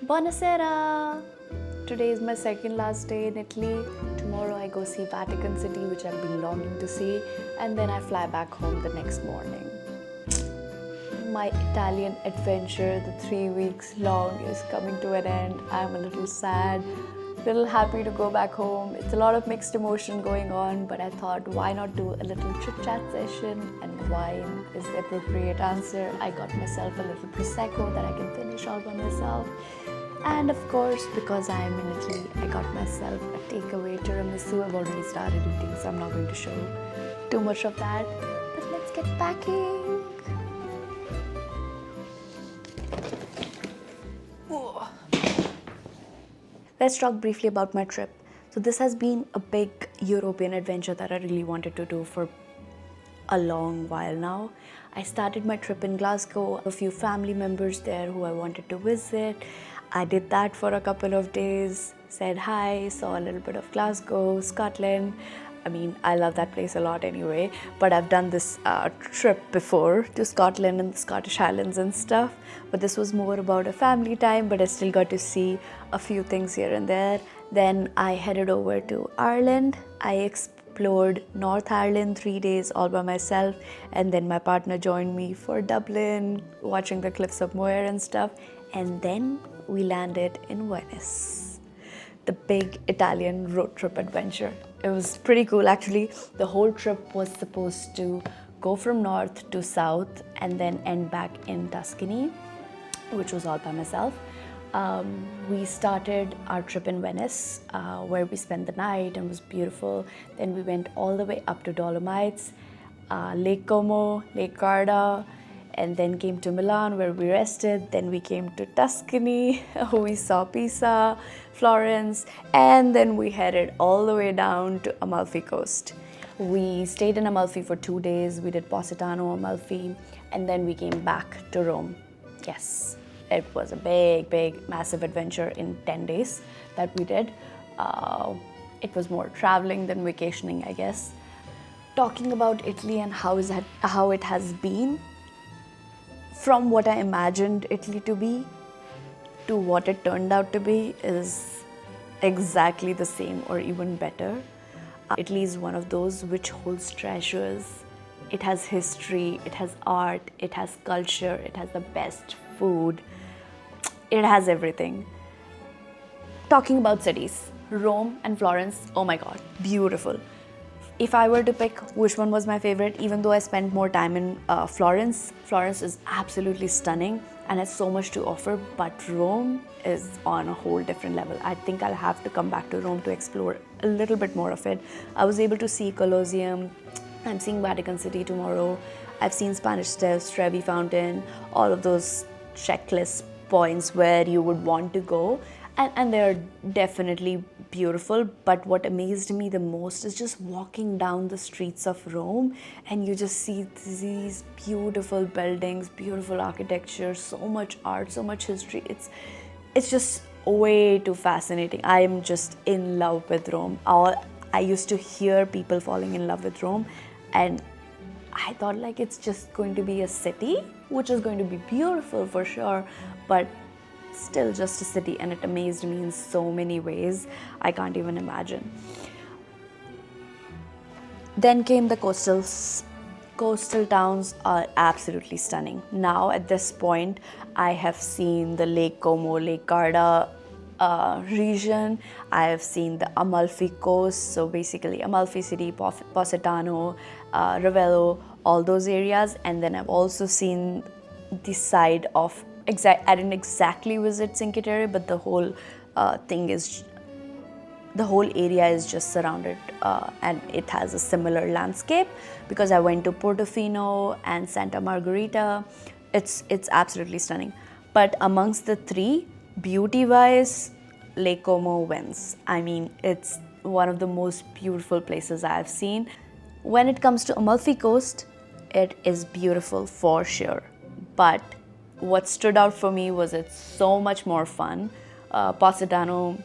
Buonasera! Today is my second last day in Italy. Tomorrow I go see Vatican City, which I've been longing to see, and then I fly back home the next morning. My Italian adventure, the 3 weeks long, is coming to an end. I'm a little sad, little happy to go back home. It's a lot of mixed emotion going on, but I thought, why not do a little chit chat session? And wine is the appropriate answer. I got myself a little prosecco that I can finish all by myself. And of course, because I'm in Italy, I got myself a takeaway tiramisu. I've already started eating, so I'm not going to show too much of that. But let's get packing. Let's talk briefly about my trip. So this has been a big European adventure that I really wanted to do for a long while now. I started my trip in Glasgow, a few family members there who I wanted to visit. I did that for a couple of days, said hi, saw a little bit of Glasgow, Scotland. I mean, I love that place a lot anyway, but I've done this trip before to Scotland and the Scottish Highlands and stuff. But this was more about a family time, but I still got to see a few things here and there. Then I headed over to Ireland. I explored North Ireland 3 days all by myself, and then my partner joined me for Dublin, watching the cliffs of Moher and stuff. And then we landed in Venice, the big Italian road trip adventure. It was pretty cool actually. The whole trip was supposed to go from north to south and then end back in Tuscany, which was all by myself. We started our trip in Venice, where we spent the night and it was beautiful. Then we went all the way up to Dolomites, Lake Como, Lake Garda, and then came to Milan where we rested. Then we came to Tuscany, we saw Pisa, Florence, and then we headed all the way down to Amalfi coast. We stayed in Amalfi for 2 days. We did Positano, Amalfi, and then we came back to Rome. Yes, it was a big, massive adventure in 10 days that we did. It was more traveling than vacationing, I guess. Talking about Italy and how it has been, from what I imagined Italy to be to what it turned out to be is exactly the same or even better. Italy is one of those which holds treasures. It has history, it has art, it has culture, it has the best food. It has everything. Talking about cities, Rome and Florence, oh my god, beautiful. If I were to pick which one was my favorite, even though I spent more time in Florence is absolutely stunning and has so much to offer, but Rome is on a whole different level. I think I'll have to come back to Rome to explore a little bit more of it. I was able to see Colosseum. I'm seeing Vatican City tomorrow. I've seen Spanish Steps, Trevi Fountain, all of those checklist points where you would want to go. And they're definitely beautiful, but what amazed me the most is just walking down the streets of Rome and you just see these beautiful buildings, beautiful architecture, so much art, so much history. It's just way too fascinating. I am just in love with Rome. I used to hear people falling in love with Rome, and I thought like it's just going to be a city, which is going to be beautiful for sure, but still just a city, and it amazed me in so many ways I can't even imagine. Then came the coastals. Coastal towns are absolutely stunning. Now at this point I have seen the Lake Como, Lake Garda region. I have seen the Amalfi coast, so basically Amalfi City, Positano, Ravello, all those areas. And then I've also seen the side of I didn't exactly visit Cinque Terre, but the whole area is just surrounded and it has a similar landscape because I went to Portofino and Santa Margherita. It's absolutely stunning. But amongst the three, beauty-wise, Lake Como wins. I mean, it's one of the most beautiful places I've seen. When it comes to Amalfi Coast, it is beautiful for sure. But what stood out for me was it's so much more fun. Positano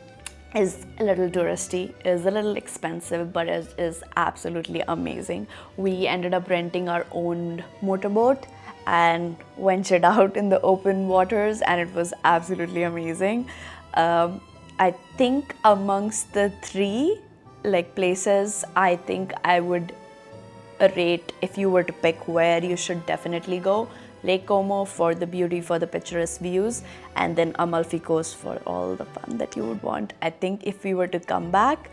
is a little touristy, is a little expensive, but is absolutely amazing. We ended up renting our own motorboat and ventured out in the open waters, and it was absolutely amazing. I think amongst the three places, I think I would rate, if you were to pick where you should definitely go, Lake Como for the beauty, for the picturesque views, and then Amalfi Coast for all the fun that you would want. I think if we were to come back,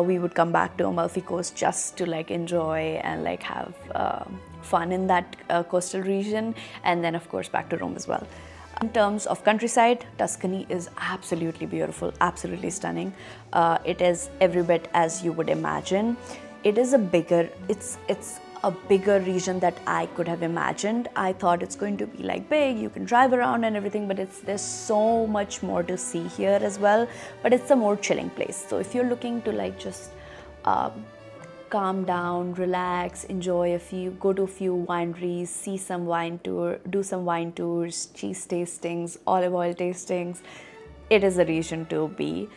we would come back to Amalfi Coast just to enjoy and have fun in that coastal region, and then of course back to Rome as well. In terms of countryside, Tuscany is absolutely beautiful, absolutely stunning. It is every bit as you would imagine. It's a bigger region that I could have imagined. I thought it's going to be big, you can drive around and everything, but there's so much more to see here as well. But it's a more chilling place. So if you're looking to just calm down, relax, go to a few wineries, do some wine tours, cheese tastings, olive oil tastings, it is a region to be,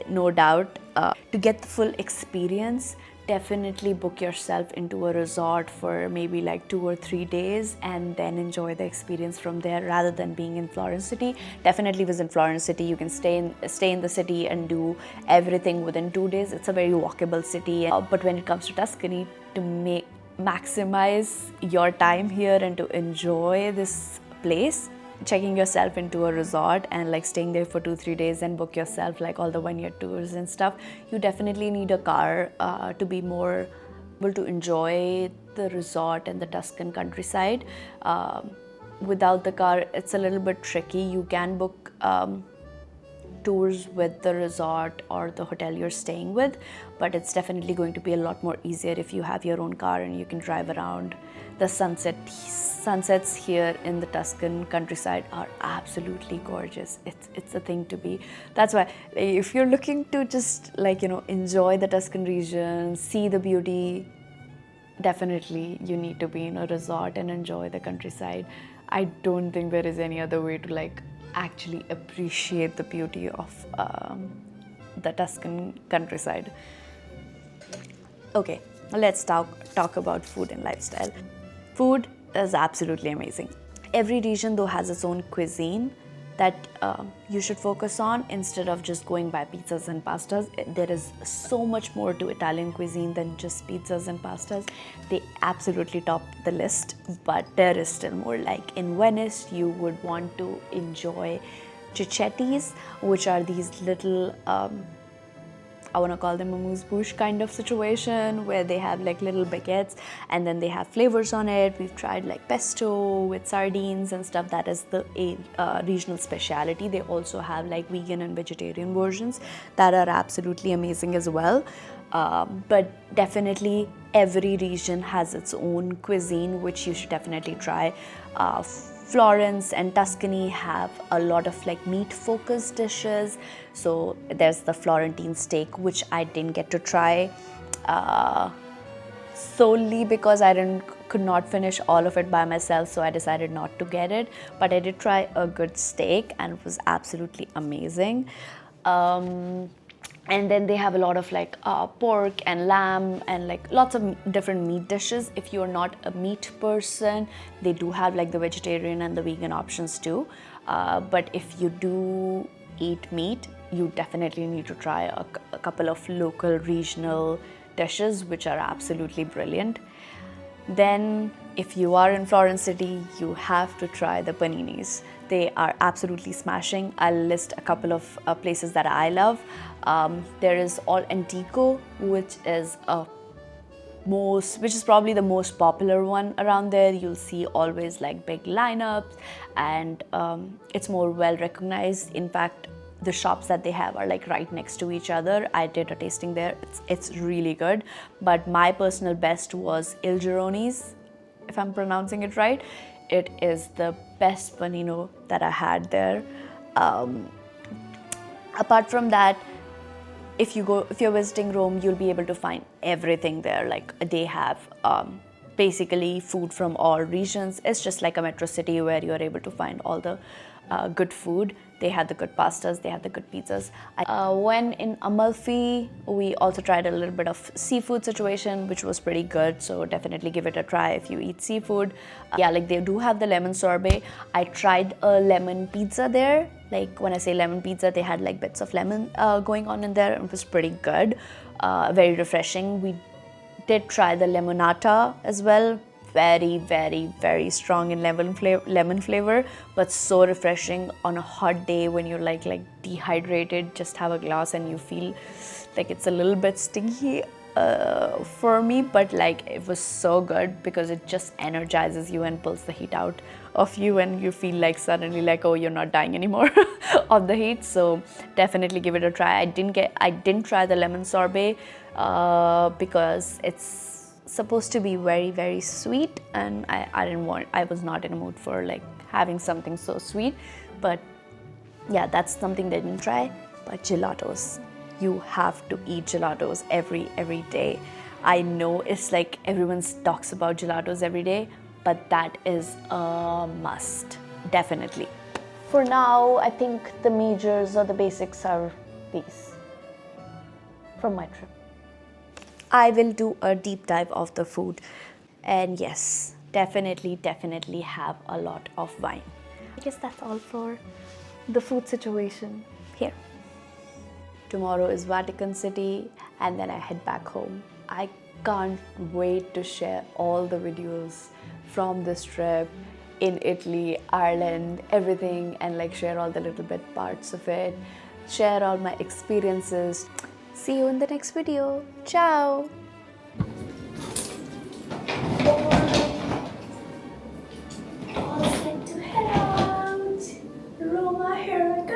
no doubt. To get the full experience, definitely book yourself into a resort for maybe 2 or 3 days and then enjoy the experience from there rather than being in Florence city. Definitely visit Florence city. You can stay in the city and do everything within 2 days. It's a very walkable city. But when it comes to Tuscany, to maximize your time here and to enjoy this place, checking yourself into a resort and staying there for 2-3 days and book yourself all the 1 year tours and stuff, you definitely need a car to be more able to enjoy the resort and the Tuscan countryside. Without the car, it's a little bit tricky. You can book tours with the resort or the hotel you're staying with, but it's definitely going to be a lot more easier if you have your own car and you can drive around. The sunsets here in the Tuscan countryside are absolutely gorgeous. It's a thing to be. That's why if you're looking to just enjoy the Tuscan region, see the beauty, definitely you need to be in a resort and enjoy the countryside. I don't think there is any other way to actually appreciate the beauty of the Tuscan countryside. Okay, let's talk about food and lifestyle. Food is absolutely amazing. Every region though has its own cuisine that you should focus on instead of just going by pizzas and pastas. There is so much more to Italian cuisine than just pizzas and pastas. They absolutely top the list, but there is still more. In Venice, you would want to enjoy cicettis, which are these little I want to call them a amuse-bouche kind of situation where they have little baguettes and then they have flavors on it. We've tried pesto with sardines and stuff. That is the regional speciality. They also have vegan and vegetarian versions that are absolutely amazing as well. But definitely every region has its own cuisine, which you should definitely try. Florence and Tuscany have a lot of meat-focused dishes. So there's the Florentine steak, which I didn't get to try solely because I could not finish all of it by myself, so I decided not to get it. But I did try a good steak and it was absolutely amazing. And then they have a lot of pork and lamb and lots of different meat dishes. If you're not a meat person, they do have the vegetarian and the vegan options too. But if you do eat meat, you definitely need to try a couple of local regional dishes, which are absolutely brilliant. Then if you are in Florence city, you have to try the Paninis. They are absolutely smashing. I'll list a couple of places that I love. There is All Antico, which is probably the most popular one around there. You'll see always big lineups, and it's more well recognized. In fact, the shops that they have are right next to each other. I did a tasting there. It's really good. But my personal best was Il Gironi's, if I'm pronouncing it right. It is the best panino that I had there. Apart from that, if you're visiting Rome, you'll be able to find everything there. They have basically food from all regions. It's just like a metro city where you're able to find all the good food. They had the good pastas, they had the good pizzas. When in Amalfi, we also tried a little bit of seafood situation, which was pretty good. So definitely give it a try if you eat seafood. Yeah, like they do have the lemon sorbet. I tried a lemon pizza there. Like when I say lemon pizza, they had like bits of lemon going on in there. It was pretty good, very refreshing. We did try the lemonata as well. Very, very, very strong in lemon flavor, but so refreshing on a hot day when you're like dehydrated. Just have a glass and you feel like it's a little bit stinky for me, but like it was so good because it just energizes you and pulls the heat out of you, and you feel like suddenly like, oh, you're not dying anymore of the heat. So definitely give it a try. I didn't try the lemon sorbet because it's supposed to be very, very sweet, and I was not in a mood for like having something so sweet. But yeah, that's something they didn't try. But gelatos, you have to eat gelatos every day. I know it's like everyone talks about gelatos every day, but that is a must, definitely. For now, I think the majors or the basics are these from my trip. I will do a deep dive of the food, and yes, definitely have a lot of wine. I guess that's all for the food situation here. Tomorrow is Vatican City, and then I head back home. I can't wait to share all the videos from this trip in Italy, Ireland, everything, and like share all the little bit parts of it, share all my experiences. See you in the next video. Ciao! All set to head out. Roma here.